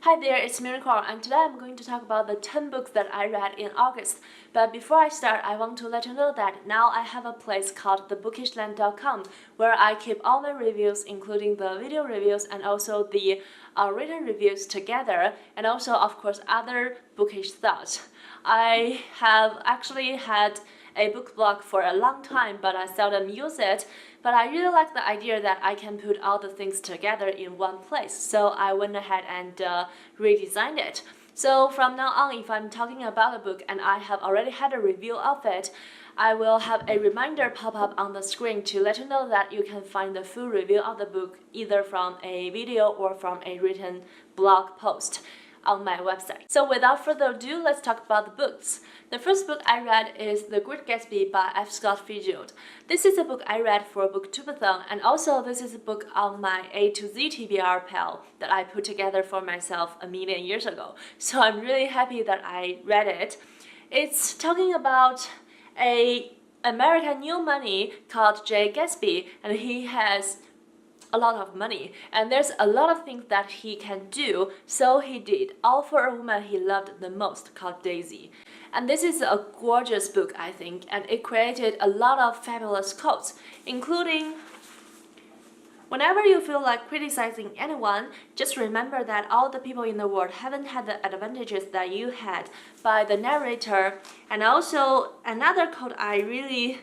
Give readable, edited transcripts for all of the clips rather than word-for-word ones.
Hi there, it's Meonicorn, and today I'm going to talk about the 10 books that I read in August. But before I start, I want to let you know that now I have a place called theBookishland.com where I keep all my reviews, including the video reviews and also the written reviews together, and also, of course, other bookish thoughts. I have actually had a book blog for a long time, but I seldom use it. But I really like the idea that I can put all the things together in one place, so I went ahead and redesigned it. So from now on, if I'm talking about a book and I have already had a review of it, I will have a reminder pop up on the screen to let you know that you can find the full review of the book either from a video or from a written blog post on my website. So without further ado, let's talk about the books. The first book I read is The Great Gatsby by F. Scott Fitzgerald. This is a book I read for Booktubeathon, and also this is a book on my A to Z TBR pal that I put together for myself a million years ago. So I'm really happy that I read it. It's talking about a American new money called Great Gatsby, and he has a lot of money, and there's a lot of things that he can do, so he did all for a woman he loved the most called Daisy. And this is a gorgeous book, I think, and it created a lot of fabulous quotes, including, whenever you feel like criticizing anyone, just remember that all the people in the world haven't had the advantages that you had, by the narrator. And also another quote I really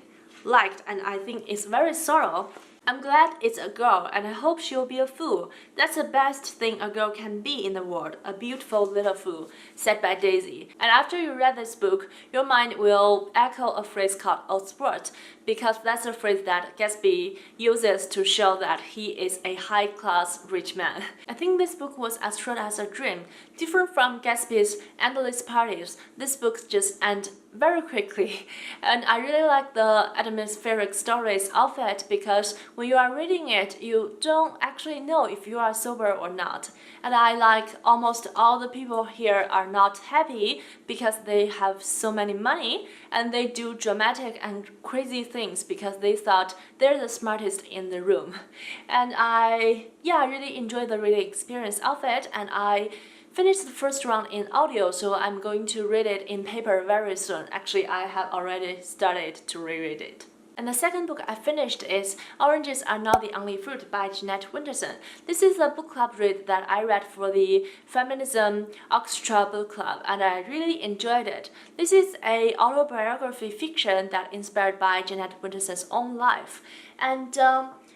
liked and I think is very thorough: I'm glad it's a girl, and I hope she'll be a fool. That's the best thing a girl can be in the world, a beautiful little fool, said by Daisy. And after you read this book, your mind will echo a phrase called old sport, because that's a phrase that Gatsby uses to show that he is a high-class rich man. I think this book was as short as a dream. Different from Gatsby's endless parties, this book just ends very quickly, and I really like the atmospheric stories of it, because when you are reading it, you don't actually know if you are sober or not. And I like almost all the people here are not happy because they have so many money, and they do dramatic and crazy things because they thought they're the smartest in the room. And I really enjoyed the reading experience of it, and I finished the first round in audio, so I'm going to read it in paper very soon. Actually, I have already started to reread it. And the second book I finished is Oranges Are Not the Only Fruit by Jeanette Winterson. This is a book club read that I read for the Feminism Orchestra Book Club, and I really enjoyed it. This is a autobiography fiction that inspired by Jeanette Winterson's own life. And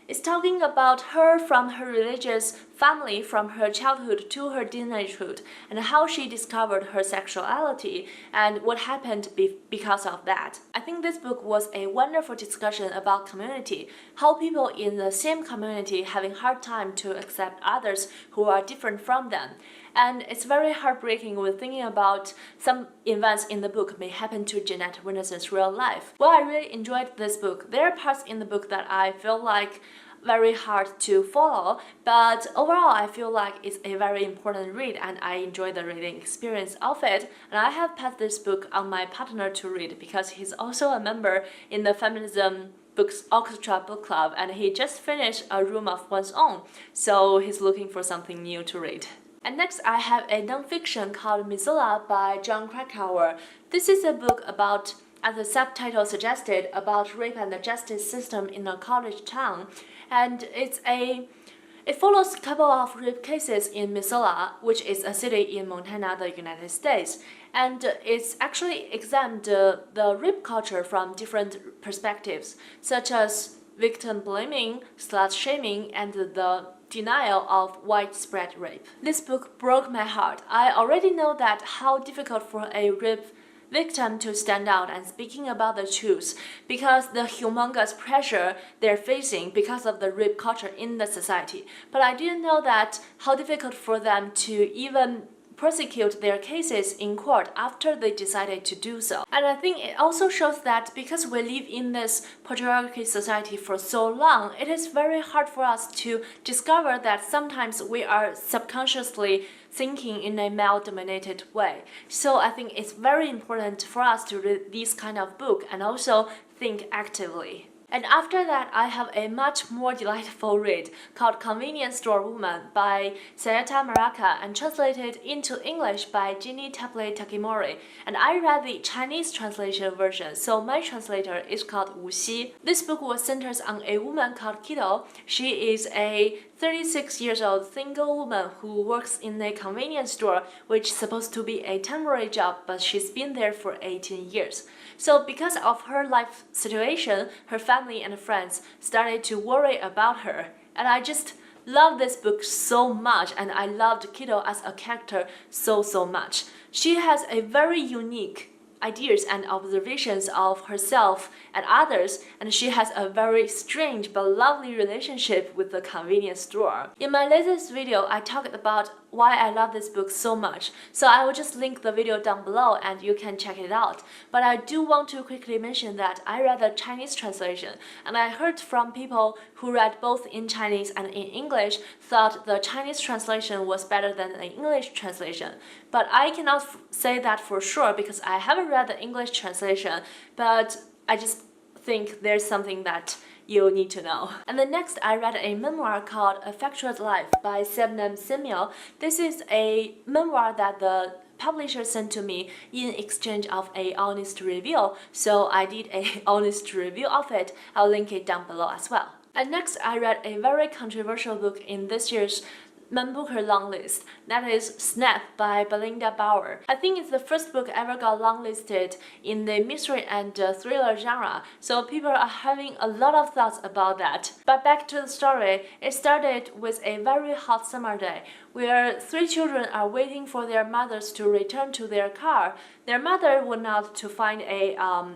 it's talking about her from her religious family, from her childhood to her teenagehood, and how she discovered her sexuality and what happened because of that. I think this book was a wonderful discussion about community, how people in the same community having hard time to accept others who are different from them. And it's very heartbreaking when thinking about some events in the book may happen to Jeanette Winterson's real life. Well, I really enjoyed this book. There are parts in the book that I feel like very hard to follow, but overall I feel like it's a very important read and I enjoy the reading experience of it. And I have passed this book on my partner to read because he's also a member in the Feminism Books Orchestra Book Club, and he just finished a room of one's own, so he's looking for something new to read. And next I have a non-fiction called Missoula by Jon Krakauer. This is a book about, as the subtitle suggested, about rape and the justice system in a college town. And it follows a couple of rape cases in Missoula, which is a city in Montana, the United States. And it's actually examined the rape culture from different perspectives, such as victim blaming, slut shaming, and the denial of widespread rape. This book broke my heart. I already know that how difficult for a rape victim to stand out and speaking about the truth, because the humongous pressure they're facing because of the rape culture in the society. But I didn't know that how difficult for them to even prosecute their cases in court after they decided to do so. And I think it also shows that because we live in this patriarchy society for so long, it is very hard for us to discover that sometimes we are subconsciously thinking in a male-dominated way. So I think it's very important for us to read this kind of book and also think actively. And after that, I have a much more delightful read called Convenience Store Woman by Sayata Maraka and translated into English by Ginny Tapley Takimori. And I read the Chinese translation version, so my translator is called Wu Xi. This book was centered on a woman called Kiddo. She is a 36 years old single woman who works in a convenience store, which is supposed to be a temporary job, but she's been there for 18 years. So because of her life situation, her family and friends started to worry about her. And I just love this book so much, and I loved Kiddo as a character so much. She has a very unique ideas and observations of herself and others, and she has a very strange but lovely relationship with the convenience store. In my latest video, I talked about why I love this book so much, so I will just link the video down below and you can check it out. But I do want to quickly mention that I read the Chinese translation, and I heard from people who read both in Chinese and in English thought the Chinese translation was better than the English translation. But I cannot say that for sure because I haven't read the English translation, but I just think there's something that you need to know. And then next, I read a memoir called Affectionate Life by Sebnem Samuel. This is a memoir that the publisher sent to me in exchange of a honest review, so I did a honest review of it. I'll link it down below as well. And next, I read a very controversial book in this year's Booker longlist, that is Snap by Belinda Bauer. I think it's the first book ever got longlisted in the mystery and thriller genre, so people are having a lot of thoughts about that. But back to the story, it started with a very hot summer day where three children are waiting for their mothers to return to their car. Their mother went out to find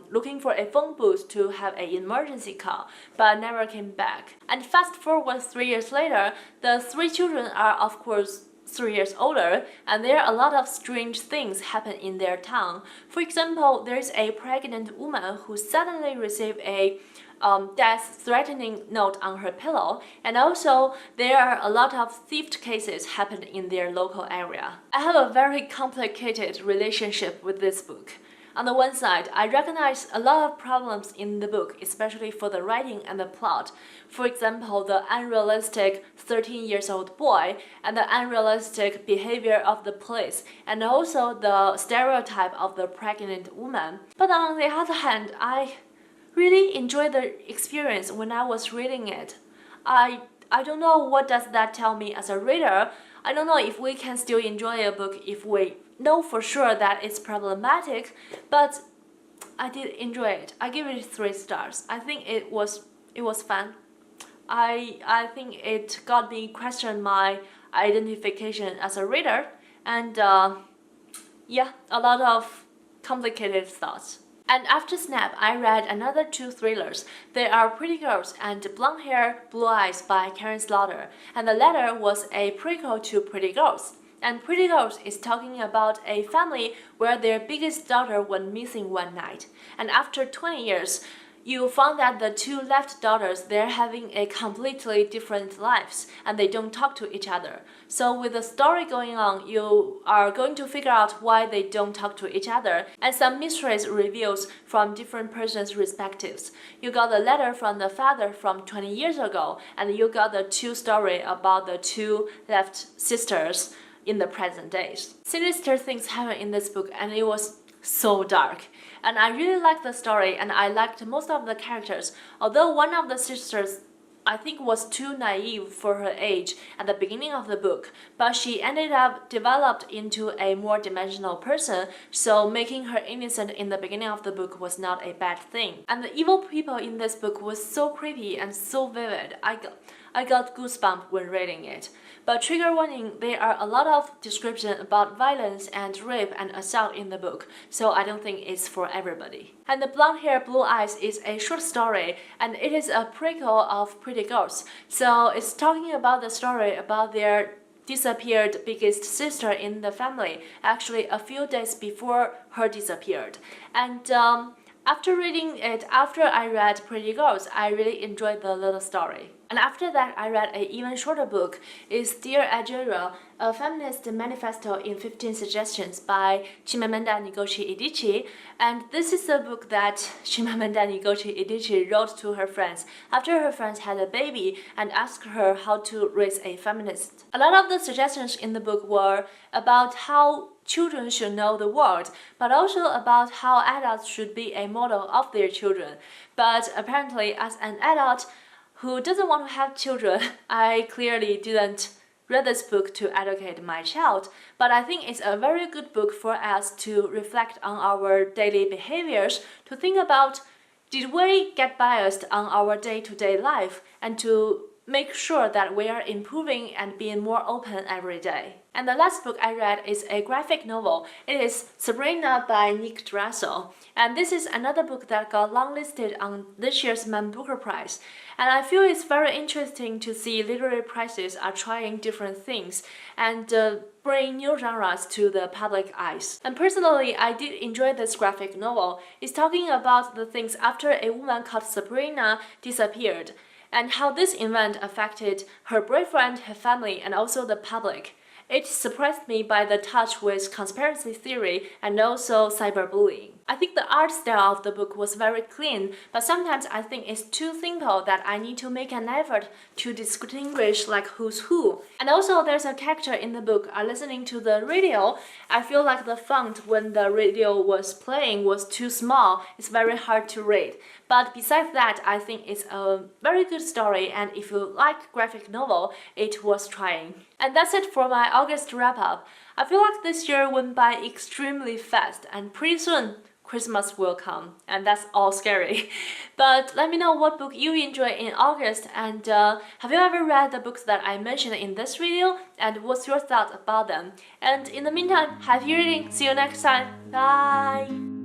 looking for a phone booth to have an emergency call, but never came back. And fast forward 3 years later, the three children are of course 3 years older, and there are a lot of strange things happen in their town. For example, there's a pregnant woman who suddenly received a death-threatening note on her pillow, and also there are a lot of theft cases happened in their local area. I have a very complicated relationship with this book. On the one side, I recognize a lot of problems in the book, especially for the writing and the plot. For example, the unrealistic 13-year-old boy and the unrealistic behavior of the police, and also the stereotype of the pregnant woman. But on the other hand, I really enjoyed the experience when I was reading it. I don't know what does that tell me as a reader. I don't know if we can still enjoy a book if we know for sure that it's problematic, but I did enjoy it. I give it 3 stars. I think it was fun. I think it got me question my identification as a reader, and yeah, a lot of complicated thoughts. And after Snap, I read another 2 thrillers. They are Pretty Girls and Blonde Hair, Blue Eyes by Karen Slaughter. And the latter was a prequel to Pretty Girls. And Pretty Girls is talking about a family where their biggest daughter went missing one night. And after 20 years, you found that the 2 left daughters, they're having a completely different lives and they don't talk to each other. So with the story going on, you are going to figure out why they don't talk to each other, and some mysteries reveals from different persons' perspectives. You got the letter from the father from 20 years ago, and you got the 2 story about the 2 left sisters in the present days. Sinister things happen in this book, and it was so dark. And I really liked the story, and I liked most of the characters, although one of the sisters I think was too naive for her age at the beginning of the book, but she ended up developed into a more dimensional person, so making her innocent in the beginning of the book was not a bad thing. And the evil people in this book was so creepy and so vivid. I got goosebumps when reading it. But trigger warning, there are a lot of description about violence and rape and assault in the book, so I don't think it's for everybody. And the Blonde Hair, Blue Eyes is a short story, and it is a prequel of Pretty Girls. So it's talking about the story about their disappeared biggest sister in the family, actually a few days before her disappeared. And after reading it, after I read Pretty Girls, I really enjoyed the little story. And after that, I read an even shorter book. It's Dear Adjara, a feminist manifesto in 15 suggestions by Chimamanda Ngozi Adichie. And this is a book that Chimamanda Ngozi Adichie wrote to her friends after her friends had a baby and asked her how to raise a feminist. A lot of the suggestions in the book were about how children should know the world, but also about how adults should be a model of their children. But apparently, as an adult who doesn't want to have children, I clearly didn't read this book to educate my child, but I think it's a very good book for us to reflect on our daily behaviors, to think about did we get biased on our day-to-day life, and to make sure that we are improving and being more open every day. And the last book I read is a graphic novel. It is Sabrina by Nick Dressel. And this is another book that got longlisted on this year's Man Booker Prize. And I feel it's very interesting to see literary prizes are trying different things and bring new genres to the public eyes. And personally, I did enjoy this graphic novel. It's talking about the things after a woman called Sabrina disappeared, and how this event affected her boyfriend, her family, and also the public. It surprised me by the touch with conspiracy theory and also cyberbullying. I think the art style of the book was very clean, but sometimes I think it's too simple that I need to make an effort to distinguish like who's who. And also there's a character in the book listening to the radio. I feel like the font when the radio was playing was too small. It's very hard to read. But besides that, I think it's a very good story, and if you like graphic novel, it was trying. And that's it for my August wrap up. I feel like this year went by extremely fast, and pretty soon Christmas will come, and that's all scary. But let me know what book you enjoy in August, and have you ever read the books that I mentioned in this video, and what's your thoughts about them? And in the meantime, happy reading! See you next time! Bye!